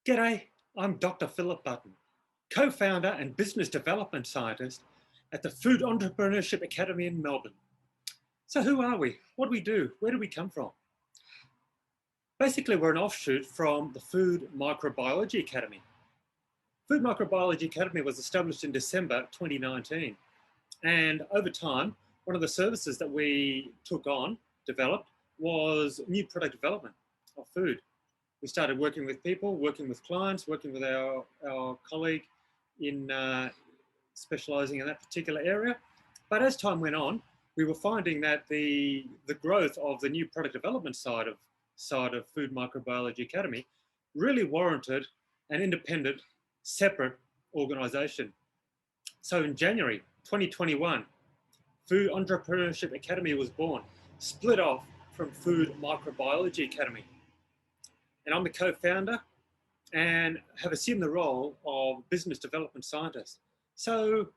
G'day, I'm Dr. Philip Button, co-founder and business development scientist at the Food Entrepreneurship Academy in Melbourne. So who are we? What do we do? Where do we come from? Basically, we're an offshoot from the Food Microbiology Academy. Food Microbiology Academy was established in December 2019. And over time, one of the services that we took on, developed, was new product development of food. We started working with people, working with clients, working with our colleague in specializing in that particular area. But as time went on, we were finding that the growth of the new product development side of Food Microbiology Academy really warranted an independent, separate organization. So in January 2021, Food Entrepreneurship Academy was born, split off from Food Microbiology Academy. And I'm the co-founder and have assumed the role of business development scientist. So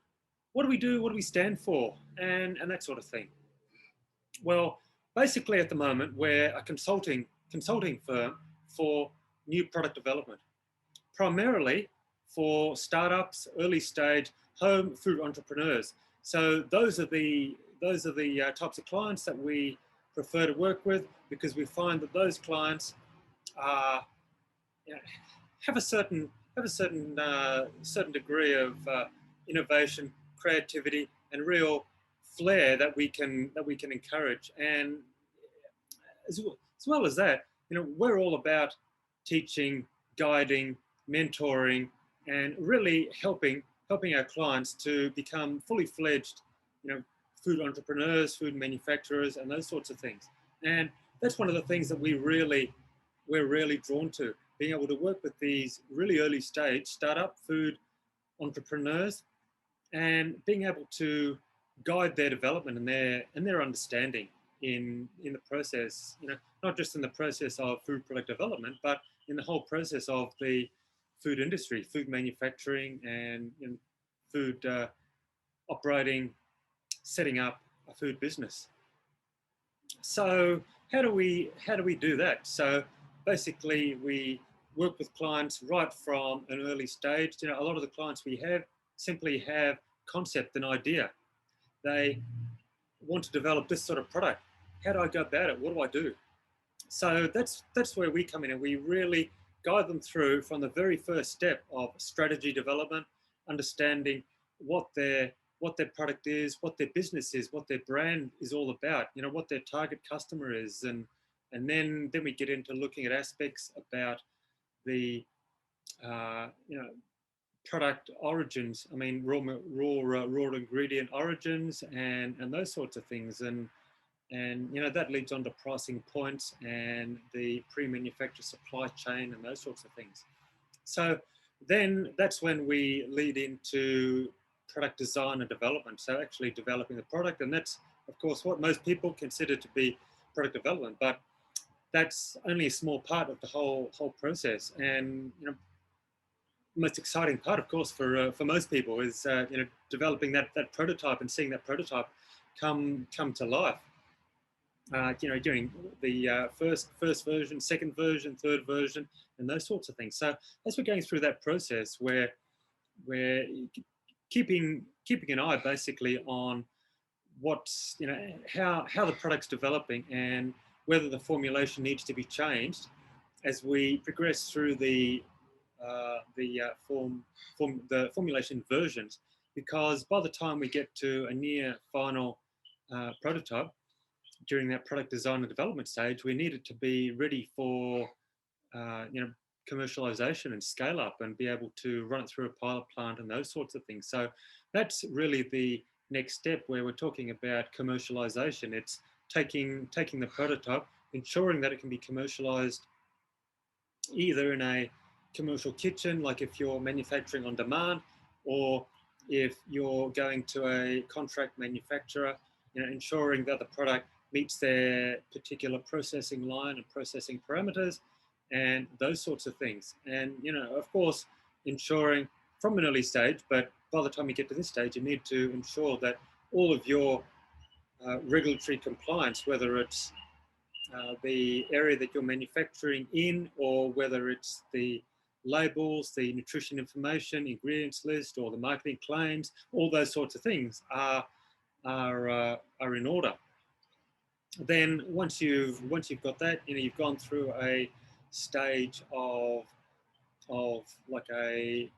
what do we do? What do we stand for? And that sort of thing. Well, basically at the moment, we're a consulting firm for new product development, primarily for startups, early stage home food entrepreneurs. So those are the types of clients that we prefer to work with, because we find that those clients are, you know, have a certain degree of innovation, creativity, and real flair that we can encourage. And as well as that, we're all about teaching, guiding, mentoring, and really helping our clients to become fully fledged, food entrepreneurs, food manufacturers, and those sorts of things. And that's one of the things that we're really drawn to, being able to work with these really early stage startup food entrepreneurs and being able to guide their development and their understanding in the process, not just in the process of food product development, but in the whole process of the food industry, food manufacturing, and food operating, setting up a food business. So how do we do that? So basically, we work with clients right from an early stage. A lot of the clients we have simply have concept and idea. They want to develop this sort of product. How do I go about it? What do I do? So that's where we come in, and we really guide them through from the very first step of strategy development, understanding what their product is, what their business is, what their brand is all about, what their target customer is, and then we get into looking at aspects about the product origins. I mean, raw ingredient origins and those sorts of things, and that leads on to pricing points and the pre-manufactured supply chain and those sorts of things. So then that's when we lead into product design and development. So actually developing the product, and that's of course what most people consider to be product development, but that's only a small part of the whole process. And the most exciting part, of course, for most people is developing that prototype and seeing that prototype come to life. During the first version, second version, third version, and those sorts of things. So as we're going through that process, we're keeping an eye basically on what's how the product's developing and whether the formulation needs to be changed as we progress through the formulation versions, because by the time we get to a near final prototype, during that product design and development stage, we needed to be ready for commercialization and scale up and be able to run it through a pilot plant and those sorts of things. So that's really the next step where we're talking about commercialization. It's taking the prototype, ensuring that it can be commercialized either in a commercial kitchen, like if you're manufacturing on demand, or if you're going to a contract manufacturer, ensuring that the product meets their particular processing line and processing parameters and those sorts of things. And, of course, ensuring from an early stage, but by the time you get to this stage, you need to ensure that all of your regulatory compliance, whether it's the area that you're manufacturing in, or whether it's the labels, the nutrition information, ingredients list, or the marketing claims, all those sorts of things are in order. Then once you've got that, you've gone through a stage of like a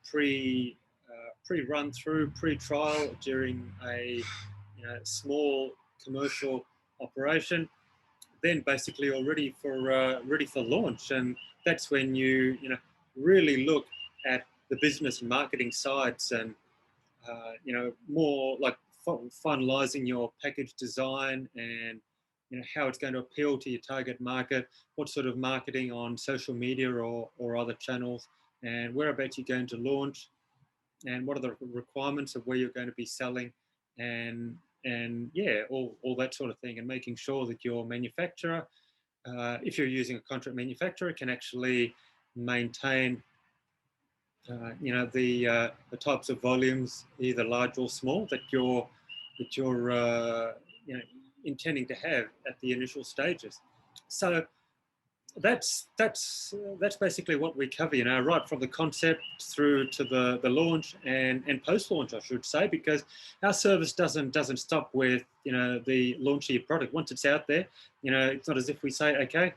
pre-run through, pre-trial during a small commercial operation. Then basically you're ready for launch, and that's when you really look at the business and marketing sides, and more like finalizing your package design, and how it's going to appeal to your target market, what sort of marketing on social media or other channels, and whereabouts you're going to launch, and what are the requirements of where you're going to be selling, and yeah, all that sort of thing, and making sure that your manufacturer, if you're using a contract manufacturer, can actually maintain the types of volumes, either large or small, that you're intending to have at the initial stages. So that's basically what we cover, right from the concept through to the launch and post-launch, I should say, because our service doesn't stop with the launch of your product. Once it's out there, it's not as if we say, okay,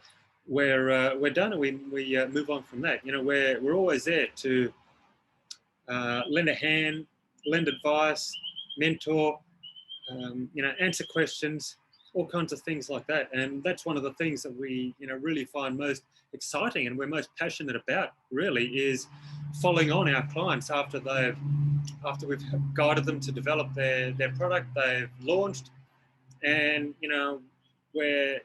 we're done, and we move on from that. We're always there to lend a hand, lend advice, mentor, answer questions, all kinds of things like that. And that's one of the things that we really find most exciting and we're most passionate about, really, is following on our clients after we've guided them to develop their product, they've launched, and we're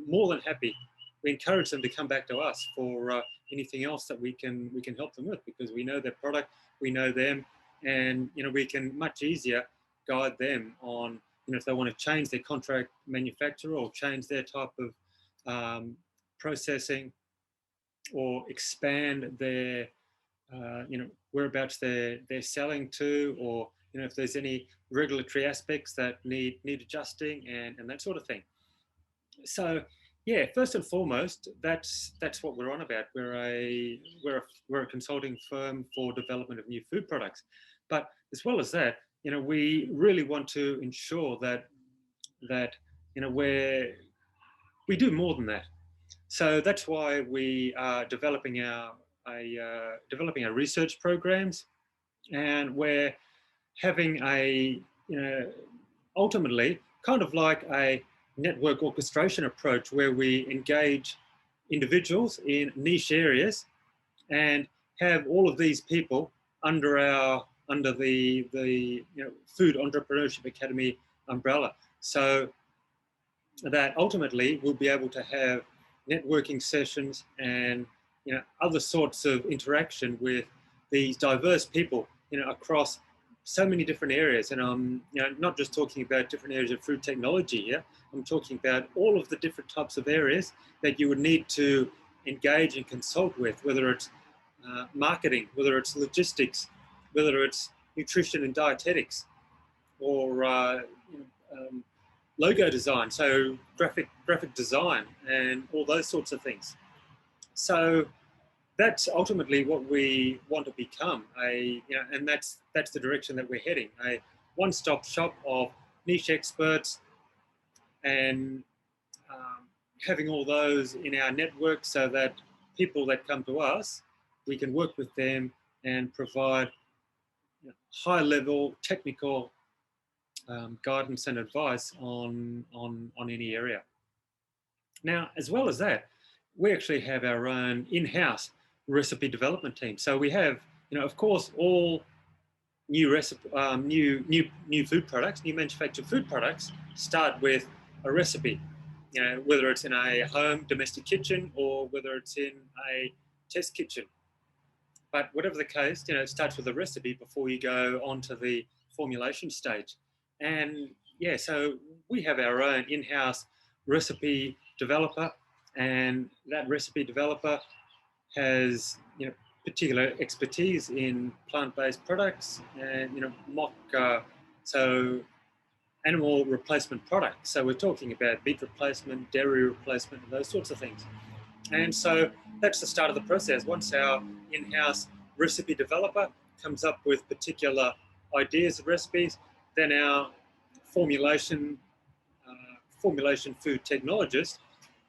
more than happy. We encourage them to come back to us for anything else that we can help them with, because we know their product, we know them, and we can much easier guide them on if they want to change their contract manufacturer or change their type of processing, or expand their whereabouts they're selling to, or if there's any regulatory aspects that need adjusting, and that sort of thing. So yeah, first and foremost, that's what we're on about. We're a consulting firm for development of new food products, but as well as that, we really want to ensure that we do more than that. So that's why we are developing our research programs, and we're having ultimately kind of like a network orchestration approach, where we engage individuals in niche areas and have all of these people under the Food Entrepreneurship Academy umbrella, so that ultimately we'll be able to have networking sessions and other sorts of interaction with these diverse people across so many different areas. And I'm not just talking about different areas of food technology here. I'm talking about all of the different types of areas that you would need to engage and consult with, whether it's marketing, whether it's logistics, whether it's nutrition and dietetics, or logo design, so graphic design, and all those sorts of things. So that's ultimately what we want to become, and that's the direction that we're heading, a one-stop shop of niche experts, and having all those in our network, so that people that come to us, we can work with them and provide high-level technical guidance and advice on any area. Now, as well as that, we actually have our own in-house recipe development team. So we have, of course, all new food products, new manufactured food products start with a recipe. Whether it's in a home domestic kitchen or whether it's in a test kitchen. But whatever the case, it starts with a recipe before you go on to the formulation stage. And yeah, so we have our own in-house recipe developer, and that recipe developer has particular expertise in plant-based products and so animal replacement products. So we're talking about meat replacement, dairy replacement, and those sorts of things. And so that's the start of the process. Once our in-house recipe developer comes up with particular ideas of recipes, then our formulation food technologist,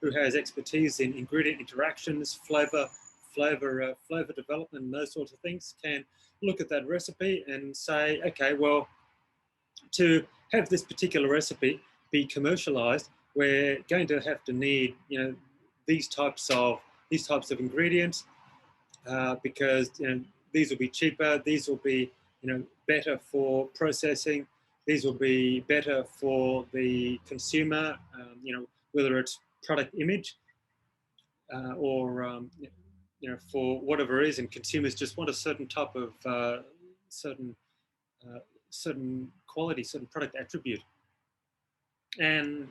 who has expertise in ingredient interactions, flavor development, and those sorts of things, can look at that recipe and say, okay, well, to have this particular recipe be commercialized, we're going to have to need, these types of ingredients, because these will be cheaper, these will be better for processing, these will be better for the consumer, whether it's product image, or for whatever reason, consumers just want a certain type of certain certain quality, certain product attribute. And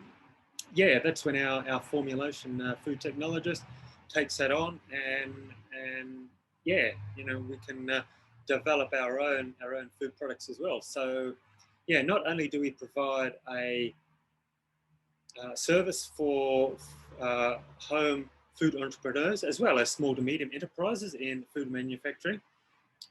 yeah, that's when our formulation food technologist takes that on, and yeah, we can develop our own food products as well. So yeah, not only do we provide a service for home food entrepreneurs, as well as small to medium enterprises in food manufacturing,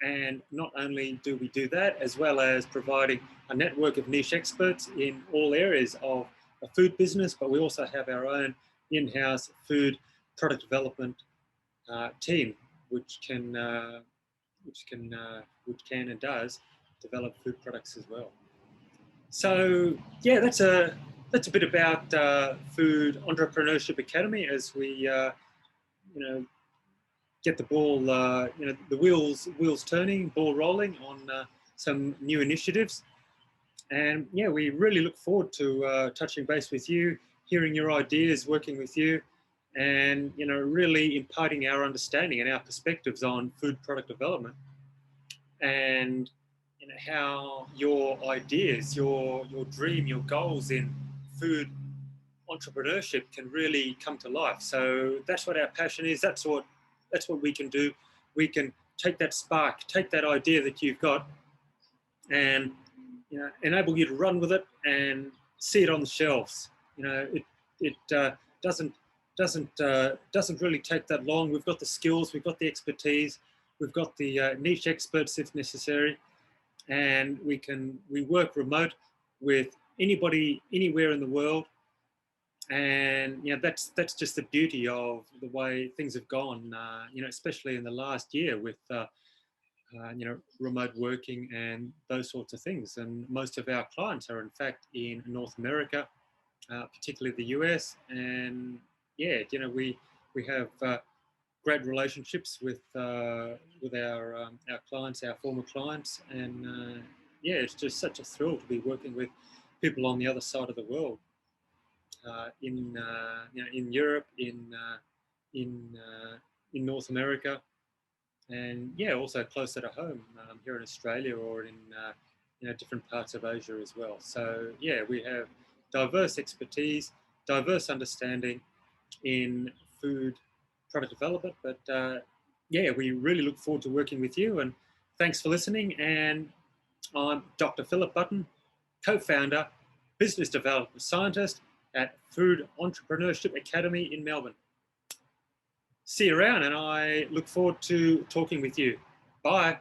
and not only do we do that, as well as providing a network of niche experts in all areas of a food business, but we also have our own in-house food product development team, which can and does develop food products as well. So yeah, that's a bit about Food Entrepreneurship Academy as we get the ball, the wheels turning, ball rolling on some new initiatives. And yeah, we really look forward to touching base with you, hearing your ideas, working with you, and really imparting our understanding and our perspectives on food product development, and how your ideas, your dream, your goals in food entrepreneurship can really come to life. So that's what our passion is. That's what we can do. We can take that spark, take that idea that you've got, and enable you to run with it and see it on the shelves. It doesn't really take that long. We've got the skills, we've got the expertise, we've got the niche experts if necessary, and we work remote with anybody anywhere in the world. And that's just the beauty of the way things have gone, especially in the last year with remote working and those sorts of things. And most of our clients are in fact in North America, particularly the US. And yeah, we have great relationships with our clients, our former clients, and yeah, it's just such a thrill to be working with people on the other side of the world, in Europe, in North America, and yeah, also closer to home, here in Australia, or in different parts of Asia as well. So yeah, we have diverse expertise, diverse understanding in food product development. But yeah, we really look forward to working with you, and thanks for listening. And I'm Dr. Philip Button, co-founder, business development scientist at Food Entrepreneurship Academy in Melbourne. See you around, and I look forward to talking with you. Bye.